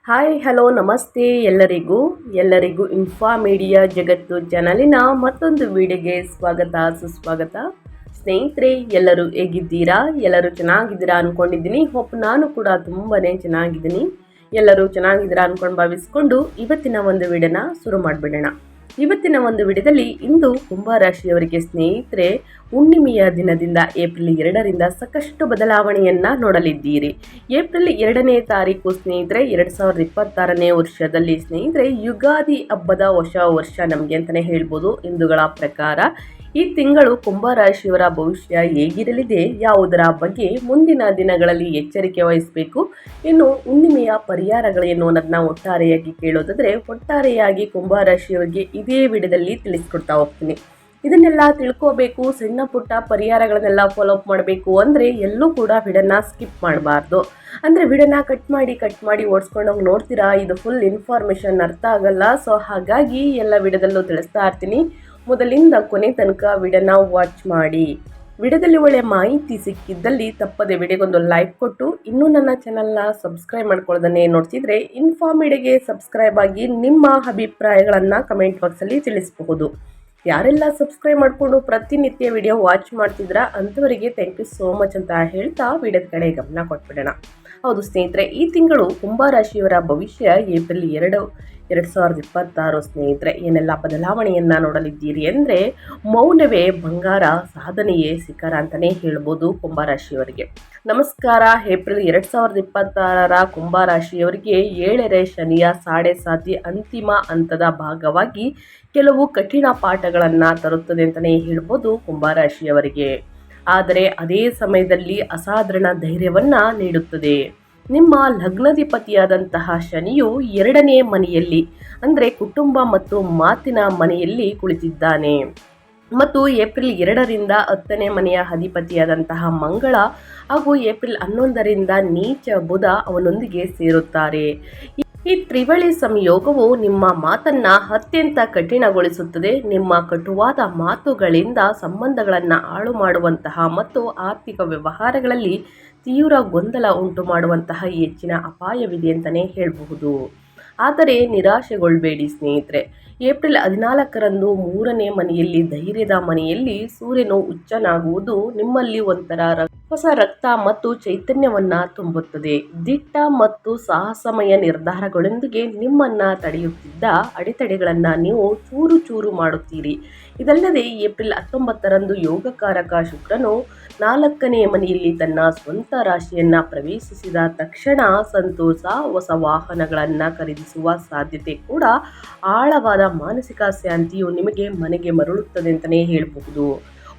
Hi hello ನಮಸ್ತೆ ಎಲ್ಲರಿಗೂ info media ಜಗತ್ತು ಚಾನಲಿನ ಮತ್ತೊಂದು ವಿಡಿಯೋಗೆ ಸ್ವಾಗತ ಸುಸ್ವಾಗತ. ಸ್ನೇಹಿತರೆ, ಎಲ್ಲರೂ ಹೇಗಿದ್ದೀರಾ? ಎಲ್ಲರೂ ಚೆನ್ನಾಗಿದ್ದೀರಾ ಅಂದ್ಕೊಂಡಿದ್ದೀನಿ. ನಾನು ಕೂಡ ತುಂಬಾ ಚೆನ್ನಾಗಿದ್ದೀನಿ. ಎಲ್ಲರೂ ಚೆನ್ನಾಗಿದ್ದೀರಾ ಅಂದ್ಕೊಂಡು ಭಾವಿಸ್ಕೊಂಡು ಇವತ್ತಿನ ಒಂದು ವಿಡಿಯೋನ ಶುರು ಮಾಡಿಬಿಡೋಣ. ಇವತ್ತಿನ ಒಂದು ವಿಡಿಯೋದಲ್ಲಿ ಇಂದು ಕುಂಭರಾಶಿಯವರಿಗೆ ಸ್ನೇಹಿತರೆ, ಹುಣ್ಣಿಮೆಯ ದಿನದಿಂದ ಏಪ್ರಿಲ್ 2ರಿಂದ ಸಾಕಷ್ಟು ಬದಲಾವಣೆಯನ್ನು ನೋಡಲಿದ್ದೀರಿ. ಏಪ್ರಿಲ್ 2ನೇ ತಾರೀಕು ಸ್ನೇಹಿತರೆ 2026ನೇ ವರ್ಷದಲ್ಲಿ ಸ್ನೇಹಿತರೆ ಯುಗಾದಿ ಹಬ್ಬದ ಹೊಸ ವರ್ಷ ನಮಗೆ ಅಂತಲೇ ಹೇಳ್ಬೋದು. ಹಿಂದೂಗಳ ಪ್ರಕಾರ ಈ ತಿಂಗಳು ಕುಂಭರಾಶಿಯವರ ಭವಿಷ್ಯ ಹೇಗಿರಲಿದೆ, ಯಾವುದರ ಬಗ್ಗೆ ಮುಂದಿನ ದಿನಗಳಲ್ಲಿ ಎಚ್ಚರಿಕೆ ವಹಿಸಬೇಕು, ಇನ್ನು ಹುಣ್ಣಿಮೆಯ ಪರಿಹಾರಗಳೇನು ಅನ್ನೋದನ್ನ ಒಟ್ಟಾರೆಯಾಗಿ ಕೇಳೋದಾದರೆ, ಒಟ್ಟಾರೆಯಾಗಿ ಕುಂಭರಾಶಿಯವರಿಗೆ ಇದೇ ವಿಡಿಯೋದಲ್ಲಿ ತಿಳಿಸ್ಕೊಡ್ತಾ ಹೋಗ್ತೀನಿ. ಇದನ್ನೆಲ್ಲ ತಿಳ್ಕೋಬೇಕು, ಸಣ್ಣ ಪುಟ್ಟ ಪರಿಹಾರಗಳನ್ನೆಲ್ಲ ಫಾಲೋ ಅಪ್ ಮಾಡಬೇಕು ಅಂದರೆ ಎಲ್ಲೂ ಕೂಡ ವಿಡಿಯೋನ ಸ್ಕಿಪ್ ಮಾಡಬಾರ್ದು. ಅಂದರೆ ವಿಡಿಯೋನ ಕಟ್ ಮಾಡಿ ಓಡಿಸ್ಕೊಂಡೋಗಿ ನೋಡ್ತೀರಾ, ಇದು ಫುಲ್ ಇನ್ಫಾರ್ಮೇಷನ್ ಅರ್ಥ ಆಗಲ್ಲ. ಸೊ ಹಾಗಾಗಿ ಎಲ್ಲ ವಿಡಿಯೋದಲ್ಲೂ ತಿಳಿಸ್ತಾ ಇರ್ತೀನಿ. ಮೊದಲಿಂದ ಕೊನೆ ತನಕ ವಿಡಿಯೋನ ವಾಚ್ ಮಾಡಿ. ವಿಡಿಯೋದಲ್ಲಿ ಒಳ್ಳೆಯ ಮಾಹಿತಿ ಸಿಕ್ಕಿದ್ದಲ್ಲಿ ತಪ್ಪದೆ ವಿಡಿಯೋಗೊಂದು ಲೈಕ್ ಕೊಟ್ಟು, ಇನ್ನೂ ನನ್ನ ಚಾನಲ್ನ ಸಬ್ಸ್ಕ್ರೈಬ್ ಮಾಡ್ಕೊಳ್ಳೋದನ್ನೇ ನೋಡ್ತಿದ್ರೆ ಇನ್ಫಾರ್ಮಿಡಿಗೆ ಸಬ್ಸ್ಕ್ರೈಬ್ ಆಗಿ ನಿಮ್ಮ ಅಭಿಪ್ರಾಯಗಳನ್ನು ಕಮೆಂಟ್ ಬಾಕ್ಸಲ್ಲಿ ತಿಳಿಸಬಹುದು. ಯಾರೆಲ್ಲ ಸಬ್ಸ್ಕ್ರೈಬ್ ಮಾಡಿಕೊಂಡು ಪ್ರತಿನಿತ್ಯ ವಿಡಿಯೋ ವಾಚ್ ಮಾಡ್ತಿದ್ರಾ ಅಂಥವರಿಗೆ ಥ್ಯಾಂಕ್ ಯು ಸೋ ಮಚ್ ಅಂತ ಹೇಳ್ತಾ ವಿಡಿಯೋದ ಕಡೆ ಗಮನ ಕೊಟ್ಬಿಡೋಣ. ಹೌದು ಸ್ನೇಹಿತರೆ, ಈ ತಿಂಗಳು ಕುಂಭರಾಶಿಯವರ ಭವಿಷ್ಯ ಏಪ್ರಿಲ್ 2, 2026 ಸ್ನೇಹಿತರೆ ಏನೆಲ್ಲ ಬದಲಾವಣೆಯನ್ನು ನೋಡಲಿದ್ದೀರಿ ಅಂದರೆ, ಮೌನವೇ ಬಂಗಾರ, ಸಾಧನೆಯೇ ಶಿಖರ ಅಂತಲೇ ಹೇಳ್ಬೋದು ಕುಂಭರಾಶಿಯವರಿಗೆ. ನಮಸ್ಕಾರ. ಏಪ್ರಿಲ್ 2026 ಕುಂಭರಾಶಿಯವರಿಗೆ 7ನೇ ಶನಿಯ ಸಾಡೆ ಸಾತಿ ಅಂತಿಮ ಹಂತದ ಭಾಗವಾಗಿ ಕೆಲವು ಕಠಿಣ ಪಾಠಗಳನ್ನು ತರುತ್ತದೆ ಅಂತಲೇ ಹೇಳ್ಬೋದು ಕುಂಭರಾಶಿಯವರಿಗೆ. ಆದರೆ ಅದೇ ಸಮಯದಲ್ಲಿ ಅಸಾಧಾರಣ ಧೈರ್ಯವನ್ನು ನೀಡುತ್ತದೆ. ನಿಮ್ಮ ಲಗ್ನಾಧಿಪತಿಯಾದಂತಹ ಶನಿಯು 2ನೇ ಮನೆಯಲ್ಲಿ ಅಂದರೆ ಕುಟುಂಬ ಮತ್ತು ಮಾತಿನ ಮನೆಯಲ್ಲಿ ಕುಳಿತಿದ್ದಾನೆ ಮತ್ತು ಏಪ್ರಿಲ್ 2ರಿಂದ 10ನೇ ಮನೆಯ ಅಧಿಪತಿಯಾದಂತಹ ಮಂಗಳ ಹಾಗೂ ಏಪ್ರಿಲ್ 11ರಿಂದ ನೀಚ ಬುಧ ಅವನೊಂದಿಗೆ ಸೇರುತ್ತಾರೆ. ಈ ತ್ರಿವಳಿ ಸಂಯೋಗವು ನಿಮ್ಮ ಮಾತನ್ನು ಅತ್ಯಂತ ಕಠಿಣಗೊಳಿಸುತ್ತದೆ. ನಿಮ್ಮ ಕಟುವಾದ ಮಾತುಗಳಿಂದ ಸಂಬಂಧಗಳನ್ನು ಹಾಳು ಮಾಡುವಂತಹ ಮತ್ತು ಆರ್ಥಿಕ ವ್ಯವಹಾರಗಳಲ್ಲಿ ತೀವ್ರ ಗೊಂದಲ ಉಂಟು ಮಾಡುವಂತಹ ಹೆಚ್ಚಿನ ಅಪಾಯವಿದೆ ಅಂತಲೇ ಹೇಳಬಹುದು. ಆದರೆ ನಿರಾಶೆಗೊಳ್ಳಬೇಡಿ ಸ್ನೇಹಿತರೆ. ಏಪ್ರಿಲ್ 14ರಂದು 3ನೇ ಮನೆಯಲ್ಲಿ ಧೈರ್ಯದ ಮನೆಯಲ್ಲಿ ಸೂರ್ಯನು ಉಚ್ಚನಾಗುವುದು ನಿಮ್ಮಲ್ಲಿ ಒಂಥರ ಹೊಸ ರಕ್ತ ಮತ್ತು ಚೈತನ್ಯವನ್ನು ತುಂಬುತ್ತದೆ. ದಿಟ್ಟ ಮತ್ತು ಸಾಹಸಮಯ ನಿರ್ಧಾರಗಳೊಂದಿಗೆ ನಿಮ್ಮನ್ನು ತಡೆಯುತ್ತಿದ್ದ ಅಡೆತಡೆಗಳನ್ನು ನೀವು ಚೂರು ಚೂರು ಮಾಡುತ್ತೀರಿ. ಇದಲ್ಲದೆ ಏಪ್ರಿಲ್ 19ರಂದು ಯೋಗಕಾರಕ ಶುಕ್ರನು 4ನೇ ಮನೆಯಲ್ಲಿ ತನ್ನ ಸ್ವಂತ ರಾಶಿಯನ್ನು ಪ್ರವೇಶಿಸಿದ ತಕ್ಷಣ ಸಂತೋಷ, ಹೊಸ ವಾಹನಗಳನ್ನು ಖರೀದಿಸುವ ಸಾಧ್ಯತೆ ಕೂಡ, ಆಳವಾದ ಮಾನಸಿಕ ಶಾಂತಿಯು ನಿಮಗೆ ಮನೆಗೆ ಮರಳುತ್ತದೆ ಅಂತಲೇ ಹೇಳಬಹುದು.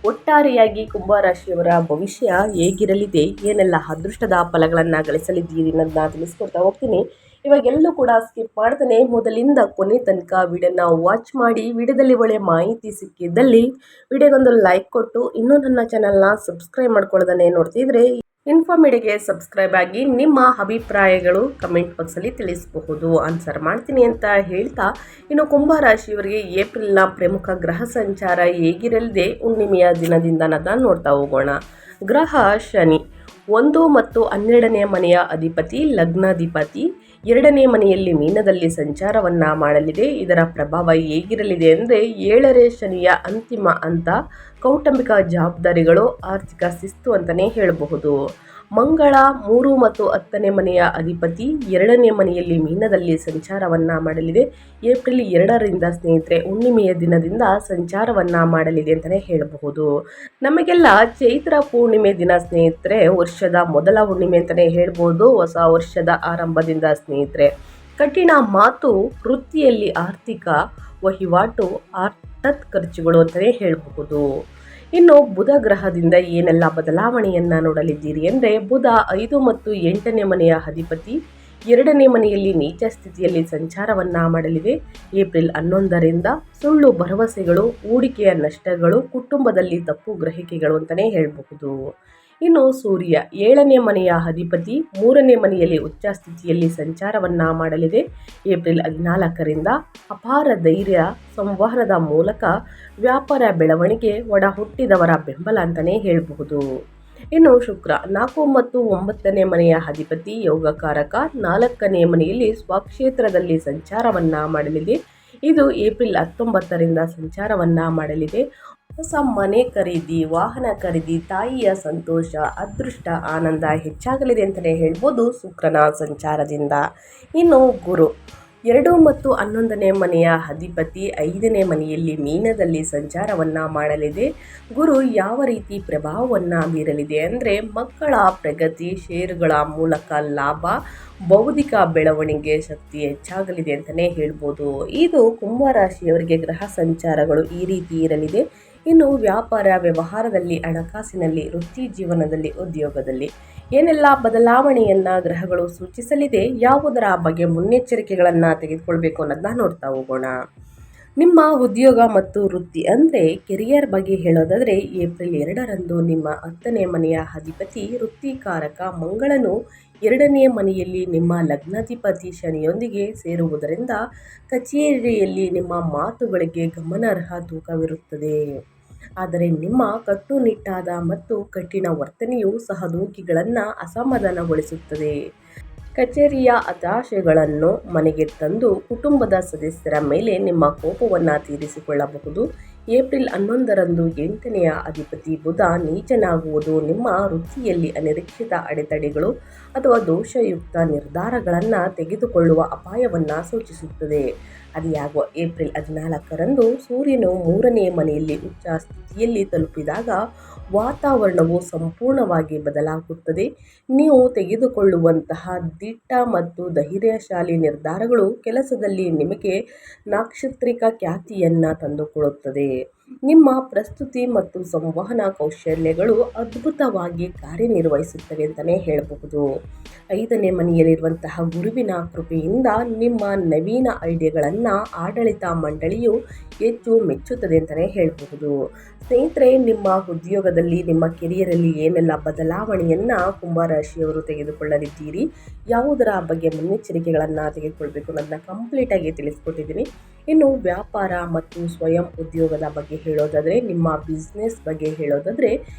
ಒಟ್ಟಾರೆಯಾಗಿ ಕುಂಭರಾಶಿಯವರ ಭವಿಷ್ಯ ಹೇಗಿರಲಿದೆ, ಏನೆಲ್ಲ ಅದೃಷ್ಟದ ಫಲಗಳನ್ನು ಗಳಿಸಲಿದ್ದೀರಿ ಅನ್ನೋದನ್ನ ತಿಳಿಸ್ಕೊಡ್ತಾ ಹೋಗ್ತೀನಿ. ಇವಾಗೆಲ್ಲೂ ಕೂಡ ಸ್ಕಿಪ್ ಮಾಡ್ತಾನೆ ಮೊದಲಿಂದ ಕೊನೆ ತನಕ ವಿಡಿಯೋನ ವಾಚ್ ಮಾಡಿ. ವಿಡಿಯೋದಲ್ಲಿ ಒಳ್ಳೆಯ ಮಾಹಿತಿ ಸಿಕ್ಕಿದ್ದಲ್ಲಿ ವಿಡಿಯೋಗೊಂದು ಲೈಕ್ ಕೊಟ್ಟು, ಇನ್ನೂ ನನ್ನ ಚಾನಲ್ನ ಸಬ್ಸ್ಕ್ರೈಬ್ ಮಾಡ್ಕೊಳ್ಳೋದನ್ನೇ ನೋಡ್ತಿದ್ರೆ ಇನ್ಫಾರ್ಮಿಡಿಗೆ ಸಬ್ಸ್ಕ್ರೈಬ್ ಆಗಿ ನಿಮ್ಮ ಅಭಿಪ್ರಾಯಗಳು ಕಮೆಂಟ್ ಬಾಕ್ಸಲ್ಲಿ ತಿಳಿಸಬಹುದು. ಆನ್ಸರ್ ಮಾಡ್ತೀನಿ ಅಂತ ಹೇಳ್ತಾ, ಇನ್ನು ಕುಂಭರಾಶಿಯವರಿಗೆ ಏಪ್ರಿಲ್ನ ಪ್ರಮುಖ ಗ್ರಹ ಸಂಚಾರ ಹೇಗಿರಲಿದೆ ಹುಣ್ಣಿಮೆಯ ದಿನದಿಂದ ಅನ್ನೋದನ್ನ ನೋಡ್ತಾ ಹೋಗೋಣ. ಗ್ರಹ ಶನಿ 1 ಮತ್ತು 12ನೇ ಮನೆಯ ಅಧಿಪತಿ, ಲಗ್ನಾಧಿಪತಿ 2ನೇ ಮನೆಯಲ್ಲಿ ಮೀನದಲ್ಲಿ ಸಂಚಾರವನ್ನು ಮಾಡಲಿದೆ. ಇದರ ಪ್ರಭಾವ ಹೇಗಿರಲಿದೆ ಅಂದರೆ, 7ನೇ ಶನಿಯ ಅಂತಿಮ ಹಂತ, ಕೌಟುಂಬಿಕ ಜವಾಬ್ದಾರಿಗಳು, ಆರ್ಥಿಕ ಶಿಸ್ತು ಅಂತಲೇ ಹೇಳಬಹುದು. ಮಂಗಳ 3 ಮತ್ತು 10ನೇ ಮನೆಯ ಅಧಿಪತಿ 2ನೇ ಮನೆಯಲ್ಲಿ ಮೀನದಲ್ಲಿ ಸಂಚಾರವನ್ನು ಮಾಡಲಿದೆ. ಏಪ್ರಿಲ್ 2ರಿಂದ ಸ್ನೇಹಿತರೆ ಹುಣ್ಣಿಮೆಯ ದಿನದಿಂದ ಸಂಚಾರವನ್ನು ಮಾಡಲಿದೆ ಅಂತಲೇ ಹೇಳಬಹುದು. ನಮಗೆಲ್ಲ ಚೈತ್ರ ಪೂರ್ಣಿಮೆ ದಿನ ಸ್ನೇಹಿತರೆ ವರ್ಷದ ಮೊದಲ ಹುಣ್ಣಿಮೆ ಅಂತಲೇ ಹೇಳ್ಬೋದು. ಹೊಸ ವರ್ಷದ ಆರಂಭದಿಂದ ಸ್ನೇಹಿತರೆ ಕಠಿಣ ಮಾತು, ವೃತ್ತಿಯಲ್ಲಿ ಆರ್ಥಿಕ ವಹಿವಾಟು, ಹಠಾತ್ ಖರ್ಚುಗಳು ಅಂತಲೇ ಹೇಳಬಹುದು. ಇನ್ನು ಬುಧ ಗ್ರಹದಿಂದ ಏನೆಲ್ಲ ಬದಲಾವಣೆಯನ್ನು ನೋಡಲಿದ್ದೀರಿ ಅಂದರೆ, ಬುಧ 5 ಮತ್ತು 8ನೇ ಮನೆಯ ಅಧಿಪತಿ 2ನೇ ಮನೆಯಲ್ಲಿ ನೀಚ ಸ್ಥಿತಿಯಲ್ಲಿ ಸಂಚಾರವನ್ನು ಮಾಡಲಿದೆ. ಏಪ್ರಿಲ್ 11ರಿಂದ ಸುಳ್ಳು ಭರವಸೆಗಳು, ಹೂಡಿಕೆಯ ನಷ್ಟಗಳು, ಕುಟುಂಬದಲ್ಲಿ ತಪ್ಪು ಗ್ರಹಿಕೆಗಳು ಅಂತಲೇ ಹೇಳಬಹುದು. ಇನ್ನು ಸೂರ್ಯ 7ನೇ ಮನೆಯ ಅಧಿಪತಿ 3ನೇ ಮನೆಯಲ್ಲಿ ಉಚ್ಚ ಸ್ಥಿತಿಯಲ್ಲಿ ಸಂಚಾರವನ್ನು ಮಾಡಲಿದೆ. ಏಪ್ರಿಲ್ 14ರಿಂದ ಅಪಾರ ಧೈರ್ಯ, ಸಂವಹನದ ಮೂಲಕ ವ್ಯಾಪಾರ ಬೆಳವಣಿಗೆ, ಒಡ ಹುಟ್ಟಿದವರ ಬೆಂಬಲ ಅಂತಲೇ ಹೇಳಬಹುದು. ಇನ್ನು ಶುಕ್ರ 4 ಮತ್ತು 9ನೇ ಮನೆಯ ಅಧಿಪತಿ ಯೋಗಕಾರಕ 4ನೇ ಮನೆಯಲ್ಲಿ ಸ್ವಕ್ಷೇತ್ರದಲ್ಲಿ ಸಂಚಾರವನ್ನ ಮಾಡಲಿದೆ. ಇದು ಏಪ್ರಿಲ್ 19ರಿಂದ ಸಂಚಾರವನ್ನ ಮಾಡಲಿದೆ. ಹೊಸ ಮನೆ ಖರೀದಿ, ವಾಹನ ಖರೀದಿ, ತಾಯಿಯ ಸಂತೋಷ, ಅದೃಷ್ಟ, ಆನಂದ ಹೆಚ್ಚಾಗಲಿದೆ ಅಂತಲೇ ಹೇಳ್ಬೋದು ಶುಕ್ರನ ಸಂಚಾರದಿಂದ. ಇನ್ನು ಗುರು 2 ಮತ್ತು 11ನೇ ಮನೆಯ ಅಧಿಪತಿ 5ನೇ ಮನೆಯಲ್ಲಿ ಮೀನದಲ್ಲಿ ಸಂಚಾರವನ್ನ ಮಾಡಲಿದೆ. ಗುರು ಯಾವ ರೀತಿ ಪ್ರಭಾವವನ್ನು ಬೀರಲಿದೆ ಅಂದರೆ ಮಕ್ಕಳ ಪ್ರಗತಿ, ಷೇರುಗಳ ಮೂಲಕ ಲಾಭ, ಬೌದ್ಧಿಕ ಬೆಳವಣಿಗೆ ಶಕ್ತಿ ಹೆಚ್ಚಾಗಲಿದೆ ಅಂತಲೇ ಹೇಳ್ಬೋದು. ಇದು ಕುಂಭರಾಶಿಯವರಿಗೆ ಗ್ರಹ ಸಂಚಾರಗಳು ಈ ರೀತಿ ಇರಲಿದೆ. ಇನ್ನು ವ್ಯಾಪಾರ ವ್ಯವಹಾರದಲ್ಲಿ, ಹಣಕಾಸಿನಲ್ಲಿ, ವೃತ್ತಿ ಜೀವನದಲ್ಲಿ, ಉದ್ಯೋಗದಲ್ಲಿ ಏನೆಲ್ಲ ಬದಲಾವಣೆಯನ್ನ ಗ್ರಹಗಳು ಸೂಚಿಸಲಿದೆ, ಯಾವುದರ ಬಗ್ಗೆ ಮುನ್ನೆಚ್ಚರಿಕೆಗಳನ್ನು ತೆಗೆದುಕೊಳ್ಬೇಕು ಅನ್ನೋದನ್ನ ನೋಡ್ತಾ ಹೋಗೋಣ. ನಿಮ್ಮ ಉದ್ಯೋಗ ಮತ್ತು ವೃತ್ತಿ ಅಂದರೆ ಕೆರಿಯರ್ ಬಗ್ಗೆ ಹೇಳೋದಾದರೆ ಏಪ್ರಿಲ್ 2ರಂದು ನಿಮ್ಮ 10ನೇ ಮನೆಯ ಅಧಿಪತಿ ವೃತ್ತಿಕಾರಕ ಮಂಗಳನು 2ನೇ ಮನೆಯಲ್ಲಿ ನಿಮ್ಮ ಲಗ್ನಾಧಿಪತಿ ಶನಿಯೊಂದಿಗೆ ಸೇರುವುದರಿಂದ ಕಚೇರಿಯಲ್ಲಿ ನಿಮ್ಮ ಮಾತುಗಳಿಗೆ ಗಮನಾರ್ಹ ತೂಕವಿರುತ್ತದೆ. ಆದರೆ ನಿಮ್ಮ ಕಟ್ಟುನಿಟ್ಟಾದ ಮತ್ತು ಕಠಿಣ ವರ್ತನೆಯು ಸಹೋದ್ಯೋಗಿಗಳನ್ನು ಅಸಮಾಧಾನಗೊಳಿಸುತ್ತದೆ. ಕಚೇರಿಯ ಹತಾಶೆಗಳನ್ನು ಮನೆಗೆ ತಂದು ಕುಟುಂಬದ ಸದಸ್ಯರ ಮೇಲೆ ನಿಮ್ಮ ಕೋಪವನ್ನು ತೀರಿಸಿಕೊಳ್ಳಬಹುದು. ಏಪ್ರಿಲ್ 11ರಂದು 8ನೇ ಅಧಿಪತಿ ಬುಧ ನೀಚನಾಗುವುದು ನಿಮ್ಮ ವೃತ್ತಿಯಲ್ಲಿ ಅನಿರೀಕ್ಷಿತ ಅಡೆತಡೆಗಳು ಅಥವಾ ದೋಷಯುಕ್ತ ನಿರ್ಧಾರಗಳನ್ನು ತೆಗೆದುಕೊಳ್ಳುವ ಅಪಾಯವನ್ನು ಸೂಚಿಸುತ್ತದೆ. ಅದ್ಯಾಗೋ ಏಪ್ರಿಲ್ 14ರಂದು ಸೂರ್ಯನು 3ನೇ ಮನೆಯಲ್ಲಿ ಉಚ್ಚ ಸ್ಥಿತಿಯಲ್ಲಿ ತಲುಪಿದಾಗ ವಾತಾವರಣವು ಸಂಪೂರ್ಣವಾಗಿ ಬದಲಾಗುತ್ತದೆ. ನೀವು ತೆಗೆದುಕೊಳ್ಳುವಂತಹ ದಿಟ್ಟ ಮತ್ತು ಧೈರ್ಯಶಾಲಿ ನಿರ್ಧಾರಗಳು ಕೆಲಸದಲ್ಲಿ ನಿಮಗೆ ನಾಕ್ಷತ್ರಿಕ ಖ್ಯಾತಿಯನ್ನು ತಂದುಕೊಡುತ್ತದೆ. ನಿಮ್ಮ ಪ್ರಸ್ತುತಿ ಮತ್ತು ಸಂವಹನ ಕೌಶಲ್ಯಗಳು ಅದ್ಭುತವಾಗಿ ಕಾರ್ಯನಿರ್ವಹಿಸುತ್ತವೆ ಅಂತಲೇ ಹೇಳಬಹುದು. 5ನೇ ಮನೆಯಲ್ಲಿರುವಂತಹ ಗುರುವಿನ ಕೃಪೆಯಿಂದ ನಿಮ್ಮ ನವೀನ ಐಡಿಯಾಗಳನ್ನು ಆಡಳಿತ ಮಂಡಳಿಯು ಹೆಚ್ಚು ಮೆಚ್ಚುತ್ತದೆ ಅಂತಲೇ ಹೇಳಬಹುದು. ಸ್ನೇಹಿತರೆ, ನಿಮ್ಮ ಉದ್ಯೋಗದಲ್ಲಿ, ನಿಮ್ಮ ಕೆರಿಯರಲ್ಲಿ ಏನೆಲ್ಲ ಬದಲಾವಣೆಯನ್ನು ಕುಂಭರಾಶಿಯವರು ತೆಗೆದುಕೊಳ್ಳಲಿದ್ದೀರಿ, ಯಾವುದರ ಬಗ್ಗೆ ಮುನ್ನೆಚ್ಚರಿಕೆಗಳನ್ನು ತೆಗೆದುಕೊಳ್ಬೇಕು ಅನ್ನೋದನ್ನ ಕಂಪ್ಲೀಟಾಗಿ ತಿಳಿಸ್ಕೊಟ್ಟಿದ್ದೀನಿ. ಇನ್ನು ವ್ಯಾಪಾರ ಮತ್ತು ಸ್ವಯಂ ಉದ್ಯೋಗದ ಬಗ್ಗೆ ಹೇಳೋದಾದರೆ, ನಿಮ್ಮ ಬಿಸ್ನೆಸ್ ಬಗ್ಗೆ ಹೇಳೋದಾದರೆ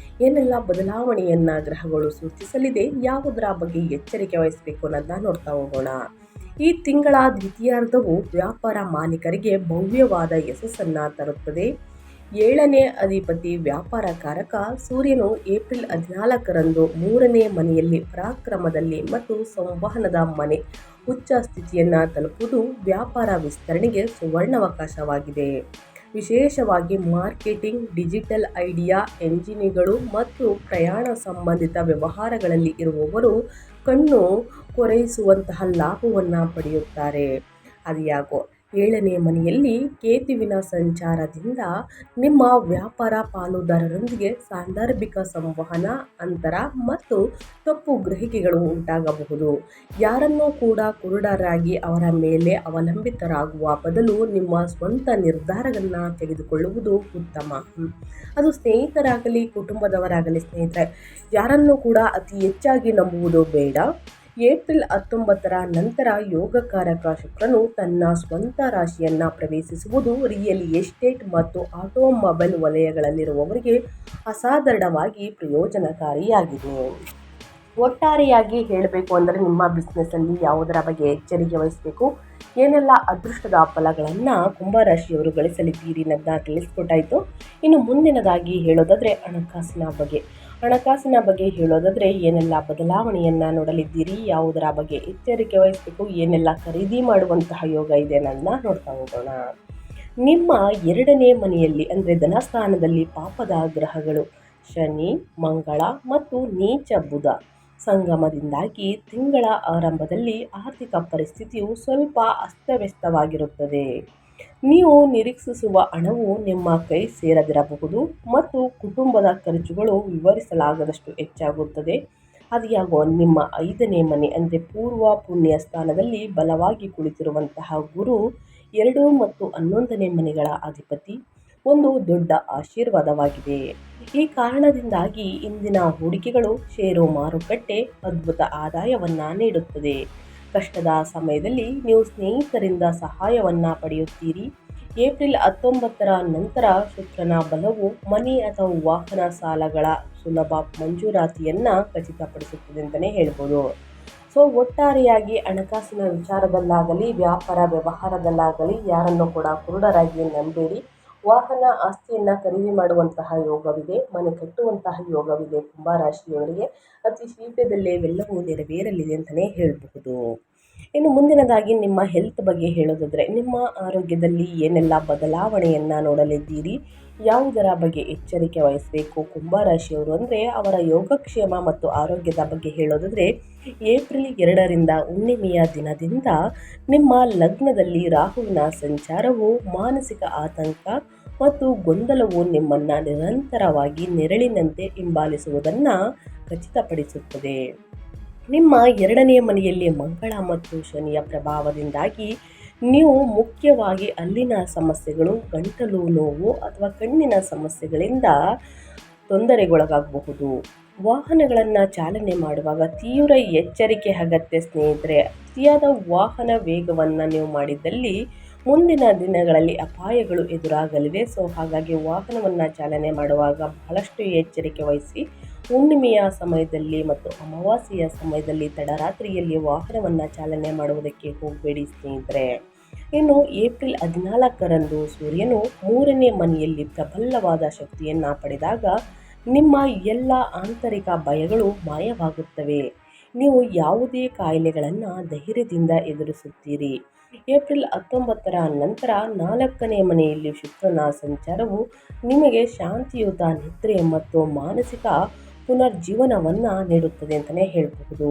ಏನೆಲ್ಲ ಬದಲಾವಣೆಯನ್ನು ಗ್ರಹಗಳು ಸೂಚಿಸಲಿದೆ, ಯಾವುದರ ಬಗ್ಗೆ ಎಚ್ಚರಿಕೆ ವಹಿಸಬೇಕು ಅನ್ನೋದನ್ನ ನೋಡ್ತಾ ಹೋಗೋಣ. ಈ ತಿಂಗಳ ದ್ವಿತೀಯಾರ್ಧವು ವ್ಯಾಪಾರ ಮಾಲೀಕರಿಗೆ ಭವ್ಯವಾದ ಯಶಸ್ಸನ್ನು ತರುತ್ತದೆ. 7ನೇ ಅಧಿಪತಿ ವ್ಯಾಪಾರಕಾರಕ ಸೂರ್ಯನು ಏಪ್ರಿಲ್ 14ರಂದು 3ನೇ ಮನೆಯಲ್ಲಿ ಪರಾಕ್ರಮದಲ್ಲಿ ಮತ್ತು ಸಂವಹನದ ಮನೆ ಉಚ್ಚ ಸ್ಥಿತಿಯನ್ನು ತಲುಪುವುದು ವ್ಯಾಪಾರ ವಿಸ್ತರಣೆಗೆ ಸುವರ್ಣಾವಕಾಶವಾಗಿದೆ. ವಿಶೇಷವಾಗಿ ಮಾರ್ಕೆಟಿಂಗ್, ಡಿಜಿಟಲ್ ಐಡಿಯಾ ಎಂಜಿನಿಯರ್ಗಳು ಮತ್ತು ಪ್ರಯಾಣ ಸಂಬಂಧಿತ ವ್ಯವಹಾರಗಳಲ್ಲಿ ಇರುವವರು ಕಣ್ಣು ಕೊರೈಸುವಂತಹ ಲಾಭವನ್ನು ಪಡೆಯುತ್ತಾರೆ. ಅದ್ಯಾಗೋ 7ನೇ ಮನೆಯಲ್ಲಿ ಕೇತುವಿನ ಸಂಚಾರದಿಂದ ನಿಮ್ಮ ವ್ಯಾಪಾರ ಪಾಲುದಾರರೊಂದಿಗೆ ಸಾಂದರ್ಭಿಕ ಸಂವಹನ, ಅಂತರ ಮತ್ತು ತಪ್ಪು ಗ್ರಹಿಕೆಗಳು ಉಂಟಾಗಬಹುದು. ಯಾರನ್ನೂ ಕೂಡ ಕುರುಡರಾಗಿ ಅವರ ಮೇಲೆ ಅವಲಂಬಿತರಾಗುವ ಬದಲು ನಿಮ್ಮ ಸ್ವಂತ ನಿರ್ಧಾರಗಳನ್ನು ತೆಗೆದುಕೊಳ್ಳುವುದು ಉತ್ತಮ. ಅದು ಸ್ನೇಹಿತರಾಗಲಿ, ಕುಟುಂಬದವರಾಗಲಿ. ಸ್ನೇಹಿತರೆ, ಯಾರನ್ನೂ ಕೂಡ ಅತಿ ಹೆಚ್ಚಾಗಿ ನಂಬುವುದು ಬೇಡ. ಏಪ್ರಿಲ್ 19ರ ನಂತರ ಯೋಗಕಾರಕ ಶುಕ್ರನು ತನ್ನ ಸ್ವಂತ ರಾಶಿಯನ್ನು ಪ್ರವೇಶಿಸುವುದು ರಿಯಲ್ ಎಸ್ಟೇಟ್ ಮತ್ತು ಆಟೋಮೊಬೈಲ್ ವಲಯಗಳಲ್ಲಿರುವವರಿಗೆ ಅಸಾಧಾರಣವಾಗಿ ಪ್ರಯೋಜನಕಾರಿಯಾಗಿದೆ. ಒಟ್ಟಾರೆಯಾಗಿ ಹೇಳಬೇಕು ಅಂದರೆ ನಿಮ್ಮ ಬಿಸ್ನೆಸ್ಸಲ್ಲಿ ಯಾವುದರ ಬಗ್ಗೆ ಎಚ್ಚರಿಕೆ ವಹಿಸಬೇಕು, ಏನೆಲ್ಲ ಅದೃಷ್ಟದ ಫಲಗಳನ್ನು ಕುಂಭರಾಶಿಯವರು ಗಳಿಸಲಿದ್ದೀರಿ ಅನ್ನೋದನ್ನ ತಿಳಿಸ್ಕೊಟ್ಟಾಯಿತು. ಇನ್ನು ಮುಂದಿನದಾಗಿ ಹೇಳೋದಾದರೆ ಹಣಕಾಸಿನ ಬಗ್ಗೆ ಹೇಳೋದಾದರೆ ಏನೆಲ್ಲ ಬದಲಾವಣೆಯನ್ನು ನೋಡಲಿದ್ದೀರಿ, ಯಾವುದರ ಬಗ್ಗೆ ಎಚ್ಚರಿಕೆ ವಹಿಸಬೇಕು, ಏನೆಲ್ಲ ಖರೀದಿ ಮಾಡುವಂತಹ ಯೋಗ ಇದೆ ಅನ್ನೋದನ್ನ ನೋಡ್ತಾ ಹೋಗೋಣ. ನಿಮ್ಮ 2ನೇ ಮನೆಯಲ್ಲಿ ಅಂದರೆ ಧನಸ್ಥಾನದಲ್ಲಿ ಪಾಪದ ಗ್ರಹಗಳು ಶನಿ, ಮಂಗಳ ಮತ್ತು ನೀಚ ಬುಧ ಸಂಗಮದಿಂದಾಗಿ ತಿಂಗಳ ಆರಂಭದಲ್ಲಿ ಆರ್ಥಿಕ ಪರಿಸ್ಥಿತಿಯು ಸ್ವಲ್ಪ ಅಸ್ತವ್ಯಸ್ತವಾಗಿರುತ್ತದೆ. ನೀವು ನಿರೀಕ್ಷಿಸುವ ಹಣವು ನಿಮ್ಮ ಕೈ ಸೇರದಿರಬಹುದು ಮತ್ತು ಕುಟುಂಬದ ಖರ್ಚುಗಳು ವಿವರಿಸಲಾಗದಷ್ಟು ಹೆಚ್ಚಾಗುತ್ತದೆ. ಅದ್ಯಾಗೋ ನಿಮ್ಮ 5ನೇ ಮನೆ ಅಂದರೆ ಪೂರ್ವ ಪುಣ್ಯ ಸ್ಥಾನದಲ್ಲಿ ಬಲವಾಗಿ ಕುಳಿತಿರುವಂತಹ ಗುರು 2 ಮತ್ತು 11ನೇ ಮನೆಗಳ ಅಧಿಪತಿ ಒಂದು ದೊಡ್ಡ ಆಶೀರ್ವಾದವಾಗಿದೆ. ಈ ಕಾರಣದಿಂದಾಗಿ ಇಂದಿನ ಹೂಡಿಕೆಗಳು, ಷೇರು ಮಾರುಕಟ್ಟೆ ಅದ್ಭುತ ಆದಾಯವನ್ನು ನೀಡುತ್ತದೆ. ಕಷ್ಟದ ಸಮಯದಲ್ಲಿ ನೀವು ಸ್ನೇಹಿತರಿಂದ ಸಹಾಯವನ್ನು ಪಡೆಯುತ್ತೀರಿ. ಏಪ್ರಿಲ್ 19ರ ನಂತರ ಶುಕ್ರನ ಬಲವು ಮನೆ ಅಥವಾ ವಾಹನ ಸಾಲಗಳ ಸುಲಭ ಮಂಜೂರಾತಿಯನ್ನು ಖಚಿತಪಡಿಸುತ್ತದೆ ಅಂತಲೇ ಹೇಳ್ಬೋದು. ಸೊ ಒಟ್ಟಾರೆಯಾಗಿ ಹಣಕಾಸಿನ ವಿಚಾರದಲ್ಲಾಗಲಿ, ವ್ಯಾಪಾರ ವ್ಯವಹಾರದಲ್ಲಾಗಲಿ ಯಾರನ್ನು ಕೂಡ ಕುರುಡರಾಗಿ ನಂಬೇಡಿ. ವಾಹನ ಆಸ್ತಿಯನ್ನು ಖರೀದಿ ಮಾಡುವಂತಹ ಯೋಗವಿದೆ, ಮನೆ ಕಟ್ಟುವಂತಹ ಯೋಗವಿದೆ. ಕುಂಭರಾಶಿಯವರಿಗೆ ಅತಿ ಶೀಘ್ರದಲ್ಲೇ ಇವೆಲ್ಲವೂ ನೆರವೇರಲಿದೆ ಅಂತಲೇ ಹೇಳಬಹುದು. ಇನ್ನು ಮುಂದಿನದಾಗಿ ನಿಮ್ಮ ಹೆಲ್ತ್ ಬಗ್ಗೆ ಹೇಳೋದಾದರೆ, ನಿಮ್ಮ ಆರೋಗ್ಯದಲ್ಲಿ ಏನೆಲ್ಲ ಬದಲಾವಣೆಯನ್ನು ನೋಡಲಿದ್ದೀರಿ, ಯಾವುದರ ಬಗ್ಗೆ ಎಚ್ಚರಿಕೆ ವಹಿಸಬೇಕು ಕುಂಭರಾಶಿಯವರು ಅಂದರೆ ಅವರ ಯೋಗಕ್ಷೇಮ ಮತ್ತು ಆರೋಗ್ಯದ ಬಗ್ಗೆ ಹೇಳೋದಾದರೆ, ಏಪ್ರಿಲ್ 2ರಿಂದ ಹುಣ್ಣಿಮೆಯ ದಿನದಿಂದ ನಿಮ್ಮ ಲಗ್ನದಲ್ಲಿ ರಾಹುವಿನ ಸಂಚಾರವು ಮಾನಸಿಕ ಆತಂಕ ಮತ್ತು ಗೊಂದಲವು ನಿಮ್ಮನ್ನು ನಿರಂತರವಾಗಿ ನೆರಳಿನಂತೆ ಹಿಂಬಾಲಿಸುವುದನ್ನು ಖಚಿತಪಡಿಸುತ್ತದೆ. ನಿಮ್ಮ 2ನೇ ಮನೆಯಲ್ಲಿ ಮಂಗಳ ಮತ್ತು ಶನಿಯ ಪ್ರಭಾವದಿಂದಾಗಿ ನೀವು ಮುಖ್ಯವಾಗಿ ಅಲ್ಲಿನ ಸಮಸ್ಯೆಗಳು, ಗಂಟಲು ನೋವು ಅಥವಾ ಕಣ್ಣಿನ ಸಮಸ್ಯೆಗಳಿಂದ ತೊಂದರೆಗೊಳಗಾಗಬಹುದು. ವಾಹನಗಳನ್ನು ಚಾಲನೆ ಮಾಡುವಾಗ ತೀವ್ರ ಎಚ್ಚರಿಕೆ ಅಗತ್ಯ ಸ್ನೇಹಿತರೆ. ಅತಿಯಾದ ವಾಹನ ವೇಗವನ್ನು ನೀವು ಮಾಡಿದ್ದಲ್ಲಿ ಮುಂದಿನ ದಿನಗಳಲ್ಲಿ ಅಪಾಯಗಳು ಎದುರಾಗಲಿವೆ. ಸೊ ಹಾಗಾಗಿ ವಾಹನವನ್ನು ಚಾಲನೆ ಮಾಡುವಾಗ ಬಹಳಷ್ಟು ಎಚ್ಚರಿಕೆ ವಹಿಸಿ. ಹುಣ್ಣಿಮೆಯ ಸಮಯದಲ್ಲಿ ಮತ್ತು ಅಮಾವಾಸ್ಯೆಯ ಸಮಯದಲ್ಲಿ ತಡರಾತ್ರಿಯಲ್ಲಿ ವಾಹನವನ್ನು ಚಾಲನೆ ಮಾಡುವುದಕ್ಕೆ ಹೋಗಬೇಡಿ ಸ್ನೇಹಿತರೆ. ಇನ್ನು ಏಪ್ರಿಲ್ 14ರಂದು ಸೂರ್ಯನು 3ನೇ ಮನೆಯಲ್ಲಿ ಪ್ರಬಲವಾದ ಶಕ್ತಿಯನ್ನು ಪಡೆದಾಗ ನಿಮ್ಮ ಎಲ್ಲ ಆಂತರಿಕ ಭಯಗಳು ಮಾಯವಾಗುತ್ತವೆ. ನೀವು ಯಾವುದೇ ಕಾಯಿಲೆಗಳನ್ನು ಧೈರ್ಯದಿಂದ ಎದುರಿಸುತ್ತೀರಿ. ಏಪ್ರಿಲ್ 19ರ ನಂತರ 4ನೇ ಮನೆಯಲ್ಲಿ ಶುಕ್ರನ ಸಂಚಾರವು ನಿಮಗೆ ಶಾಂತಿಯುತ ನಿದ್ರೆ ಮತ್ತು ಮಾನಸಿಕ ಪುನರ್ಜೀವನವನ್ನು ನೀಡುತ್ತದೆ ಅಂತಲೇ ಹೇಳಬಹುದು.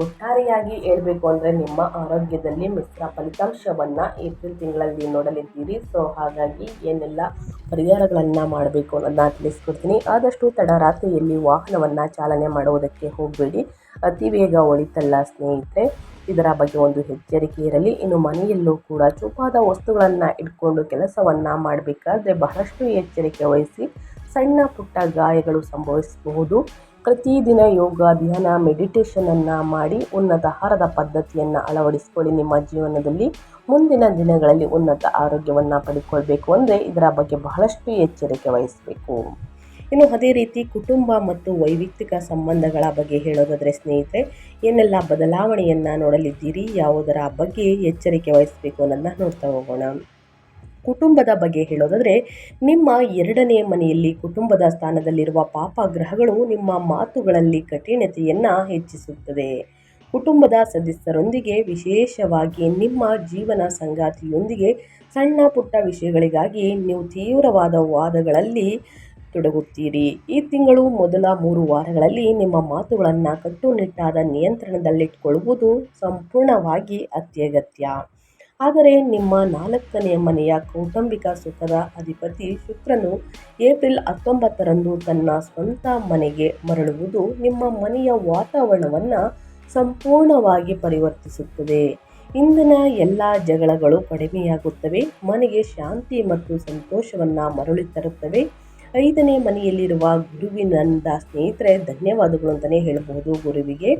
ಒಟ್ಟಾರೆಯಾಗಿ ಹೇಳಬೇಕು ಅಂದರೆ ನಿಮ್ಮ ಆರೋಗ್ಯದಲ್ಲಿ ಮಿಶ್ರ ಫಲಿತಾಂಶವನ್ನು ಏಪ್ರಿಲ್ ತಿಂಗಳಲ್ಲಿ ನೋಡಲಿದ್ದೀರಿ. ಸೊ ಹಾಗಾಗಿ ಏನೆಲ್ಲ ಪರಿಹಾರಗಳನ್ನು ಮಾಡಬೇಕು ಅನ್ನೋದನ್ನ ತಿಳಿಸ್ಕೊಡ್ತೀನಿ. ಆದಷ್ಟು ತಡರಾತ್ರಿಯಲ್ಲಿ ವಾಹನವನ್ನು ಚಾಲನೆ ಮಾಡುವುದಕ್ಕೆ ಹೋಗಬೇಡಿ. ಅತಿ ವೇಗ ಒಳಿತಲ್ಲ ಸ್ನೇಹಿತರೆ, ಇದರ ಬಗ್ಗೆ ಒಂದು ಎಚ್ಚರಿಕೆ ಇರಲಿ. ಇನ್ನು ಮನೆಯಲ್ಲೂ ಕೂಡ ಚೂಪಾದ ವಸ್ತುಗಳನ್ನು ಇಟ್ಕೊಂಡು ಕೆಲಸವನ್ನು ಮಾಡಬೇಕಾದ್ರೆ ಬಹಳಷ್ಟು ಎಚ್ಚರಿಕೆ ವಹಿಸಿ. ಸಣ್ಣ ಪುಟ್ಟ ಗಾಯಗಳು ಸಂಭವಿಸಬಹುದು. ಪ್ರತಿದಿನ ಯೋಗ, ಧ್ಯಾನ, ಮೆಡಿಟೇಷನನ್ನು ಮಾಡಿ ಉನ್ನತ ಆಹಾರದ ಪದ್ಧತಿಯನ್ನು ಅಳವಡಿಸಿಕೊಳ್ಳಿ. ನಿಮ್ಮ ಜೀವನದಲ್ಲಿ ಮುಂದಿನ ದಿನಗಳಲ್ಲಿ ಉನ್ನತ ಆರೋಗ್ಯವನ್ನು ಪಡೆದುಕೊಳ್ಬೇಕು ಅಂದರೆ ಇದರ ಬಗ್ಗೆ ಬಹಳಷ್ಟು ಎಚ್ಚರಿಕೆ ವಹಿಸಬೇಕು. ಇನ್ನು ಅದೇ ರೀತಿ ಕುಟುಂಬ ಮತ್ತು ವೈಯಕ್ತಿಕ ಸಂಬಂಧಗಳ ಬಗ್ಗೆ ಹೇಳೋದಾದರೆ ಸ್ನೇಹಿತರೆ, ಏನೆಲ್ಲ ಬದಲಾವಣೆಯನ್ನು ನೋಡಲಿದ್ದೀರಿ, ಯಾವುದರ ಬಗ್ಗೆ ಎಚ್ಚರಿಕೆ ವಹಿಸಬೇಕು ಅನ್ನೋದನ್ನ ನೋಡ್ತಾ ಹೋಗೋಣ. ಕುಟುಂಬದ ಬಗ್ಗೆ ಹೇಳೋದಾದರೆ, ನಿಮ್ಮ 2ನೇ ಮನೆಯಲ್ಲಿ ಕುಟುಂಬದ ಸ್ಥಾನದಲ್ಲಿರುವ ಪಾಪ ಗ್ರಹಗಳು ನಿಮ್ಮ ಮಾತುಗಳಲ್ಲಿ ಕಠಿಣತೆಯನ್ನು ಹೆಚ್ಚಿಸುತ್ತದೆ. ಕುಟುಂಬದ ಸದಸ್ಯರೊಂದಿಗೆ, ವಿಶೇಷವಾಗಿ ನಿಮ್ಮ ಜೀವನ ಸಂಗಾತಿಯೊಂದಿಗೆ ಸಣ್ಣ ಪುಟ್ಟ ವಿಷಯಗಳಿಗಾಗಿ ನೀವು ತೀವ್ರವಾದ ವಾದಗಳಲ್ಲಿ ತೊಡಗುತ್ತೀರಿ. ಈ ತಿಂಗಳು ಮೊದಲ 3 ವಾರಗಳಲ್ಲಿ ನಿಮ್ಮ ಮಾತುಗಳನ್ನು ಕಟ್ಟುನಿಟ್ಟಾದ ನಿಯಂತ್ರಣದಲ್ಲಿಟ್ಟುಕೊಳ್ಳುವುದು ಸಂಪೂರ್ಣವಾಗಿ ಅತ್ಯಗತ್ಯ. ಆದರೆ ನಿಮ್ಮ 4ನೇ ಮನೆಯ ಕೌಟುಂಬಿಕ ಸುಖದ ಅಧಿಪತಿ ಶುಕ್ರನು ಏಪ್ರಿಲ್ 19ರಂದು ತನ್ನ ಸ್ವಂತ ಮನೆಗೆ ಮರಳುವುದು ನಿಮ್ಮ ಮನೆಯ ವಾತಾವರಣವನ್ನು ಸಂಪೂರ್ಣವಾಗಿ ಪರಿವರ್ತಿಸುತ್ತದೆ. ಇಂದಿನ ಎಲ್ಲ ಜಗಳಗಳು ಕಡಿಮೆಯಾಗುತ್ತವೆ, ಮನೆಗೆ ಶಾಂತಿ ಮತ್ತು ಸಂತೋಷವನ್ನು ಮರಳಿ ತರುತ್ತವೆ. 5ನೇ ಮನೆಯಲ್ಲಿರುವ ಗುರುವಿನಿಂದ ಸ್ನೇಹಿತರೆ ಧನ್ಯವಾದಗಳು ಅಂತಲೇ ಹೇಳಬಹುದು. ಗುರುವಿಗೆ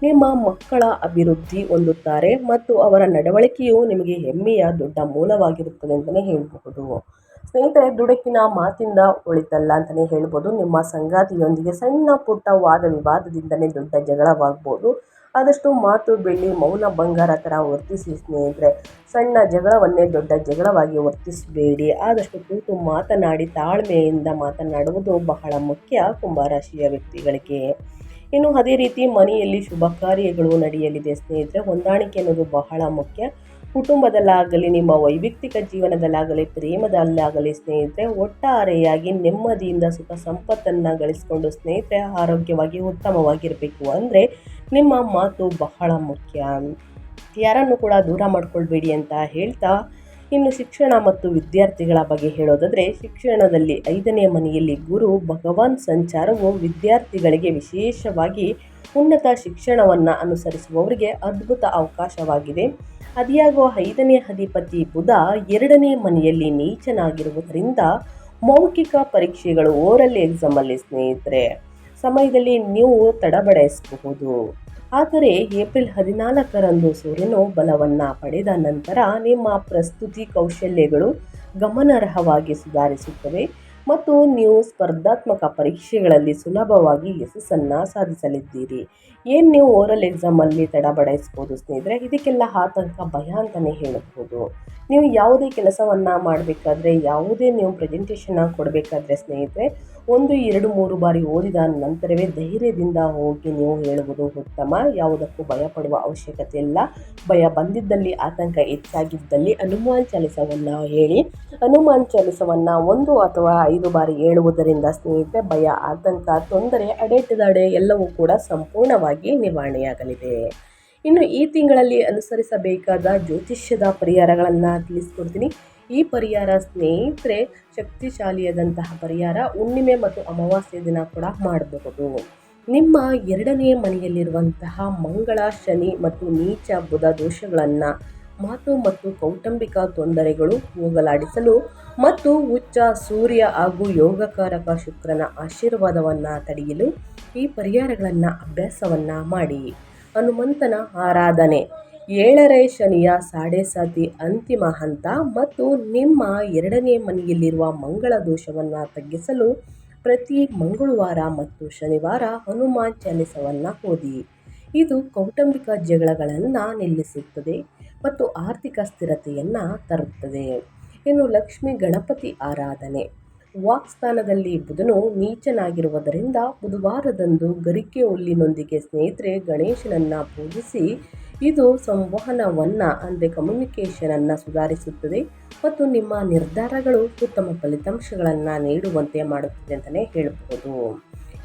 ನಿಮ್ಮ ಮಕ್ಕಳ ಅಭಿವೃದ್ಧಿ ಹೊಂದುತ್ತಾರೆ ಮತ್ತು ಅವರ ನಡವಳಿಕೆಯು ನಿಮಗೆ ಹೆಮ್ಮೆಯ ದೊಡ್ಡ ಮೂಲವಾಗಿರುತ್ತದೆ ಅಂತಲೇ ಹೇಳಬಹುದು. ಸ್ನೇಹಿತರೆ, ದುಡುಕಿನ ಮಾತಿಂದ ಒಳಿತಲ್ಲ ಅಂತಲೇ ಹೇಳ್ಬೋದು. ನಿಮ್ಮ ಸಂಗಾತಿಯೊಂದಿಗೆ ಸಣ್ಣ ಪುಟ್ಟ ವಾದ ವಿವಾದದಿಂದಲೇ ದೊಡ್ಡ ಜಗಳವಾಗ್ಬೋದು. ಆದಷ್ಟು ಮಾತು ಬೆಳ್ಳಿ, ಮೌನ ಬಂಗಾರ ಥರ ವರ್ತಿಸಿ ಸ್ನೇಹಿತರೆ. ಸಣ್ಣ ಜಗಳವನ್ನೇ ದೊಡ್ಡ ಜಗಳವಾಗಿ ವರ್ತಿಸಬೇಡಿ. ಆದಷ್ಟು ಕೂತು ಮಾತನಾಡಿ ತಾಳ್ಮೆಯಿಂದ ಮಾತನಾಡುವುದು ಬಹಳ ಮುಖ್ಯ ಕುಂಭರಾಶಿಯ ವ್ಯಕ್ತಿಗಳಿಗೆ. ಇನ್ನು ಅದೇ ರೀತಿ ಮನೆಯಲ್ಲಿ ಶುಭ ಕಾರ್ಯಗಳು ನಡೆಯಲಿದೆ ಸ್ನೇಹಿತರೆ. ಹೊಂದಾಣಿಕೆ ಅನ್ನೋದು ಬಹಳ ಮುಖ್ಯ. ಕುಟುಂಬದಲ್ಲಾಗಲಿ, ನಿಮ್ಮ ವೈಯಕ್ತಿಕ ಜೀವನದಲ್ಲಾಗಲಿ, ಪ್ರೇಮದಲ್ಲಾಗಲಿ ಸ್ನೇಹಿತರೆ, ಒಟ್ಟಾರೆಯಾಗಿ ನೆಮ್ಮದಿಯಿಂದ ಸುಖ ಸಂಪತ್ತನ್ನು ಗಳಿಸಿಕೊಂಡು ಸ್ನೇಹಿತರೆ ಆರೋಗ್ಯವಾಗಿ ಉತ್ತಮವಾಗಿರಬೇಕು ಅಂದರೆ ನಿಮ್ಮ ಮಾತು ಬಹಳ ಮುಖ್ಯ. ಯಾರನ್ನು ಕೂಡ ದೂರ ಮಾಡ್ಕೊಳ್ಬೇಡಿ ಅಂತ ಹೇಳ್ತಾ, ಇನ್ನು ಶಿಕ್ಷಣ ಮತ್ತು ವಿದ್ಯಾರ್ಥಿಗಳ ಬಗ್ಗೆ ಹೇಳೋದಾದರೆ, ಶಿಕ್ಷಣದಲ್ಲಿ 5ನೇ ಮನೆಯಲ್ಲಿ ಗುರು ಭಗವಾನ್ ಸಂಚಾರವು ವಿದ್ಯಾರ್ಥಿಗಳಿಗೆ, ವಿಶೇಷವಾಗಿ ಉನ್ನತ ಶಿಕ್ಷಣವನ್ನು ಅನುಸರಿಸುವವರಿಗೆ ಅದ್ಭುತ ಅವಕಾಶವಾಗಿದೆ. ಅದಿಯಾಗೋ 5ನೇ ಅಧಿಪತಿ ಬುಧ 2ನೇ ಮನೆಯಲ್ಲಿ ನೀಚನಾಗಿರುವುದರಿಂದ ಮೌಖಿಕ ಪರೀಕ್ಷೆಗಳು, ಓರಲ್ ಎಕ್ಸಾಮಲ್ಲಿ ಸ್ನೇಹಿತರೆ ಸಮಯದಲ್ಲಿ ನೀವು ತಡಬಡಿಸಬಹುದು. ಆದರೆ ಏಪ್ರಿಲ್ 14ರಂದು ಸೂರ್ಯನು ಬಲವನ್ನು ಪಡೆದ ನಂತರ ನಿಮ್ಮ ಪ್ರಸ್ತುತಿ ಕೌಶಲ್ಯಗಳು ಗಮನಾರ್ಹವಾಗಿ ಸುಧಾರಿಸುತ್ತದೆ ಮತ್ತು ನೀವು ಸ್ಪರ್ಧಾತ್ಮಕ ಪರೀಕ್ಷೆಗಳಲ್ಲಿ ಸುಲಭವಾಗಿ ಯಶಸ್ಸನ್ನು ಸಾಧಿಸಲಿದ್ದೀರಿ. ಏನು ನೀವು ಓರಲ್ ಎಕ್ಸಾಮಲ್ಲಿ ತಡಬಡಿಸ್ಬೋದು ಸ್ನೇಹಿತರೆ, ಇದಕ್ಕೆಲ್ಲ ಆತಂಕ ಭಯ ಅಂತಲೇ ಹೇಳಬಹುದು. ನೀವು ಯಾವುದೇ ಕೆಲಸವನ್ನು ಮಾಡಬೇಕಾದ್ರೆ, ಯಾವುದೇ ನೀವು ಪ್ರೆಸೆಂಟೇಷನ್ನ ಕೊಡಬೇಕಾದ್ರೆ ಸ್ನೇಹಿತರೆ, 1, 2, 3 ಬಾರಿ ಓದಿದ ನಂತರವೇ ಧೈರ್ಯದಿಂದ ಹೋಗಿ ನೀವು ಹೇಳುವುದು ಉತ್ತಮ. ಯಾವುದಕ್ಕೂ ಭಯಪಡುವ ಅವಶ್ಯಕತೆ ಇಲ್ಲ. ಭಯ ಬಂದಿದ್ದಲ್ಲಿ, ಆತಂಕ ಹೆಚ್ಚಾಗಿದ್ದಲ್ಲಿ ಹನುಮಾನ್ ಚಾಲಿಸವನ್ನು ಹೇಳಿ. ಹನುಮಾನ್ ಚಾಲಿಸವನ್ನು 1 ಅಥವಾ 5 ಬಾರಿ ಹೇಳುವುದರಿಂದ ಸ್ನೇಹಿತರೆ ಭಯ, ಆತಂಕ, ತೊಂದರೆ, ಅಡೆತಡೆ ಎಲ್ಲವೂ ಕೂಡ ಸಂಪೂರ್ಣವಾಗಿ ನಿವಾರಣೆಯಾಗಲಿದೆ. ಇನ್ನು ಈ ತಿಂಗಳಲ್ಲಿ ಅನುಸರಿಸಬೇಕಾದ ಜ್ಯೋತಿಷ್ಯದ ಪರಿಹಾರಗಳನ್ನು ತಿಳಿಸ್ಕೊಡ್ತೀನಿ. ಈ ಪರಿಹಾರ ಸ್ನೇಹಿತರೆ ಶಕ್ತಿಶಾಲಿಯಾದಂತಹ ಪರಿಹಾರ. ಹುಣ್ಣಿಮೆ ಮತ್ತು ಅಮಾವಾಸ್ಯೆ ದಿನ ಕೂಡ ಮಾಡಬಹುದು. ನಿಮ್ಮ 2ನೇ ಮನೆಯಲ್ಲಿರುವಂತಹ ಮಂಗಳ, ಶನಿ ಮತ್ತು ನೀಚ ಬುಧ ದೋಷಗಳನ್ನು, ಮಾತು ಮತ್ತು ಕೌಟುಂಬಿಕ ತೊಂದರೆಗಳು ಹೋಗಲಾಡಿಸಲು ಮತ್ತು ಉಚ್ಚ ಸೂರ್ಯ ಹಾಗೂ ಯೋಗಕಾರಕ ಶುಕ್ರನ ಆಶೀರ್ವಾದವನ್ನು ತಡೆಯಲು ಈ ಪರಿಹಾರಗಳನ್ನು ಅಭ್ಯಾಸವನ್ನು ಮಾಡಿ. ಹನುಮಂತನ ಆರಾಧನೆ. 7ನೇ ಶನಿಯ ಸಾಡೆ ಅಂತಿಮ ಹಂತ ಮತ್ತು ನಿಮ್ಮ 2ನೇ ಮನೆಯಲ್ಲಿರುವ ಮಂಗಳ ದೋಷವನ್ನು ತಗ್ಗಿಸಲು ಪ್ರತಿ ಮಂಗಳವಾರ ಮತ್ತು ಶನಿವಾರ ಹನುಮಾನ್ ಚಾಲಿಸವನ್ನು ಓದಿ. ಇದು ಕೌಟುಂಬಿಕ ಜಗಳಗಳನ್ನು ನಿಲ್ಲಿಸುತ್ತದೆ ಮತ್ತು ಆರ್ಥಿಕ ಸ್ಥಿರತೆಯನ್ನು ತರುತ್ತದೆ. ಇನ್ನು ಲಕ್ಷ್ಮೀ ಗಣಪತಿ ಆರಾಧನೆ. ವಾಕ್ಸ್ಥಾನದಲ್ಲಿ ಬುಧನು ನೀಚನಾಗಿರುವುದರಿಂದ ಬುಧವಾರದಂದು ಗರಿಕೆ ಹುಲ್ಲಿನೊಂದಿಗೆ ಸ್ನೇಹಿತರೆ ಗಣೇಶನನ್ನು ಪೂಜಿಸಿ. ಇದು ಸಂವಹನವನ್ನು ಅಂದರೆ ಕಮ್ಯುನಿಕೇಷನನ್ನು ಸುಧಾರಿಸುತ್ತದೆ ಮತ್ತು ನಿಮ್ಮ ನಿರ್ಧಾರಗಳು ಉತ್ತಮ ಫಲಿತಾಂಶಗಳನ್ನು ನೀಡುವಂತೆ ಮಾಡುತ್ತದೆ ಅಂತಲೇ ಹೇಳಬಹುದು.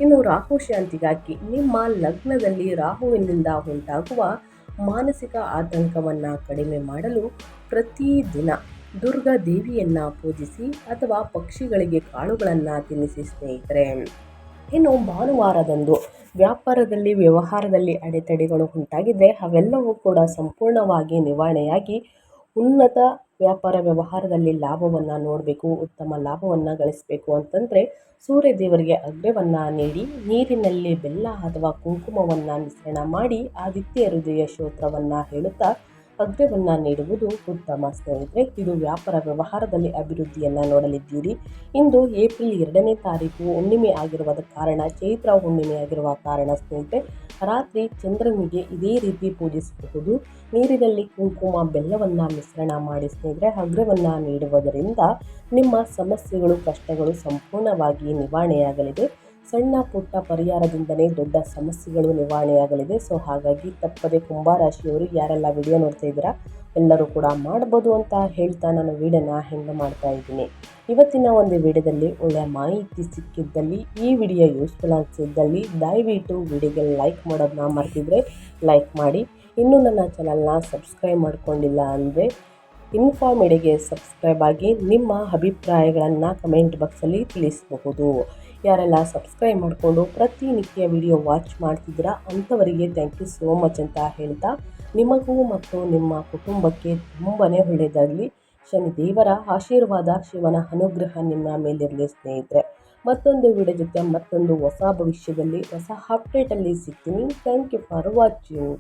ಇನ್ನು ರಾಹು ಶಾಂತಿಗಾಗಿ. ನಿಮ್ಮ ಲಗ್ನದಲ್ಲಿ ರಾಹುವಿನಿಂದ ಉಂಟಾಗುವ ಮಾನಸಿಕ ಆತಂಕವನ್ನು ಕಡಿಮೆ ಮಾಡಲು ಪ್ರತಿದಿನ ದುರ್ಗಾ ದೇವಿಯನ್ನು ಪೂಜಿಸಿ ಅಥವಾ ಪಕ್ಷಿಗಳಿಗೆ ಕಾಳುಗಳನ್ನು ತಿನ್ನಿಸಿ ಸ್ನೇಹಿತರೆ. ಇನ್ನು ಭಾನುವಾರದಂದು ವ್ಯಾಪಾರದಲ್ಲಿ, ವ್ಯವಹಾರದಲ್ಲಿ ಅಡೆತಡೆಗಳು ಉಂಟಾಗಿದ್ದರೆ ಅವೆಲ್ಲವೂ ಕೂಡ ಸಂಪೂರ್ಣವಾಗಿ ನಿವಾರಣೆಯಾಗಿ ಉನ್ನತ ವ್ಯಾಪಾರ ವ್ಯವಹಾರದಲ್ಲಿ ಲಾಭವನ್ನು ನೋಡಬೇಕು, ಉತ್ತಮ ಲಾಭವನ್ನು ಗಳಿಸಬೇಕು ಅಂತಂದರೆ ಸೂರ್ಯ ದೇವರಿಗೆ ಅರ್ಘ್ಯವನ್ನು ನೀಡಿ ನೀರಿನಲ್ಲಿ ಬೆಲ್ಲ ಅಥವಾ ಕುಂಕುಮವನ್ನು ಮಿಶ್ರಣ ಮಾಡಿ ಆದಿತ್ಯ ಹೃದಯ ಸ್ತೋತ್ರವನ್ನು ಹೇಳುತ್ತಾ ಅರ್ಘ್ಯವನ್ನು ನೀಡುವುದು ಉತ್ತಮ ಸ್ನೇಹಿತರೆ. ಇದು ವ್ಯಾಪಾರ ವ್ಯವಹಾರದಲ್ಲಿ ಅಭಿವೃದ್ಧಿಯನ್ನು ನೋಡಲಿದ್ದೀರಿ. ಇಂದು ಏಪ್ರಿಲ್ 2ನೇ ತಾರೀಕು ಹುಣ್ಣಿಮೆ ಆಗಿರುವ ಕಾರಣ, ಚೈತ್ರ ಹುಣ್ಣಿಮೆ ಆಗಿರುವ ಕಾರಣ ಸ್ನೇಹಿತರೆ ರಾತ್ರಿ ಚಂದ್ರನಿಗೆ ಇದೇ ರೀತಿ ಪೂಜಿಸಬಹುದು. ನೀರಿನಲ್ಲಿ ಕುಂಕುಮ ಬೆಲ್ಲವನ್ನು ಮಿಶ್ರಣ ಮಾಡಿ ಸ್ನೇಹಿತರೆ ಅರ್ಘ್ಯವನ್ನು ನೀಡುವುದರಿಂದ ನಿಮ್ಮ ಸಮಸ್ಯೆಗಳು, ಕಷ್ಟಗಳು ಸಂಪೂರ್ಣವಾಗಿ ನಿವಾರಣೆಯಾಗಲಿದೆ. ಸಣ್ಣ ಪುಟ್ಟ ಪರಿಹಾರದಿಂದಲೇ ದೊಡ್ಡ ಸಮಸ್ಯೆಗಳು ನಿವಾರಣೆಯಾಗಲಿದೆ. ಸೊ ಹಾಗಾಗಿ ತಪ್ಪದೆ ಕುಂಭರಾಶಿಯವರು ಯಾರೆಲ್ಲ ವಿಡಿಯೋ ನೋಡ್ತಾ ಇದ್ದೀರಾ ಎಲ್ಲರೂ ಕೂಡ ಮಾಡ್ಬೋದು ಅಂತ ಹೇಳ್ತಾ ನಾನು ವಿಡಿಯೋನ ಹೆಂಗೆ ಮಾಡ್ತಾ ಇದ್ದೀನಿ. ಇವತ್ತಿನ ಒಂದು ವಿಡಿಯೋದಲ್ಲಿ ಒಳ್ಳೆಯ ಮಾಹಿತಿ ಸಿಕ್ಕಿದ್ದಲ್ಲಿ, ಈ ವಿಡಿಯೋ ಯೂಸ್ಫುಲ್ ಅನಿಸಿದ್ದಲ್ಲಿ ದಯವಿಟ್ಟು ವಿಡಿಯೋಗೆ ಲೈಕ್ ಮಾಡೋದನ್ನ ಮರ್ತಿದ್ರೆ ಲೈಕ್ ಮಾಡಿ. ಇನ್ನೂ ನನ್ನ ಚಾನಲ್ನ ಸಬ್ಸ್ಕ್ರೈಬ್ ಮಾಡ್ಕೊಂಡಿಲ್ಲ ಅಂದರೆ ಇನ್ಫಾರ್ಮೇಡಿಯಾಗೆ ಸಬ್ಸ್ಕ್ರೈಬ್ ಆಗಿ ನಿಮ್ಮ ಅಭಿಪ್ರಾಯಗಳನ್ನು ಕಮೆಂಟ್ ಬಾಕ್ಸಲ್ಲಿ ತಿಳಿಸಬಹುದು. ಯಾರೆಲ್ಲ ಸಬ್ಸ್ಕ್ರೈಬ್ ಮಾಡಿಕೊಂಡು ಪ್ರತಿನಿತ್ಯ ವಿಡಿಯೋ ವಾಚ್ ಮಾಡ್ತಿದ್ದೀರಾ ಅಂಥವರಿಗೆ ಥ್ಯಾಂಕ್ ಯು ಸೋ ಮಚ್ ಅಂತ ಹೇಳ್ತಾ, ನಿಮಗೂ ಮತ್ತು ನಿಮ್ಮ ಕುಟುಂಬಕ್ಕೆ ತುಂಬಾ ಒಳ್ಳೆಯದಾಗಲಿ. ಶನಿದೇವರ ಆಶೀರ್ವಾದ, ಶಿವನ ಅನುಗ್ರಹ ನಿಮ್ಮ ಮೇಲಿರಲಿ ಸ್ನೇಹಿತರೆ. ಮತ್ತೊಂದು ವಿಡಿಯೋ ಜೊತೆ ಮತ್ತೊಂದು ಹೊಸ ಭವಿಷ್ಯದಲ್ಲಿ ಹೊಸ ಅಪ್ಡೇಟಲ್ಲಿ ಸಿಗ್ತೀನಿ. Thank you for watching.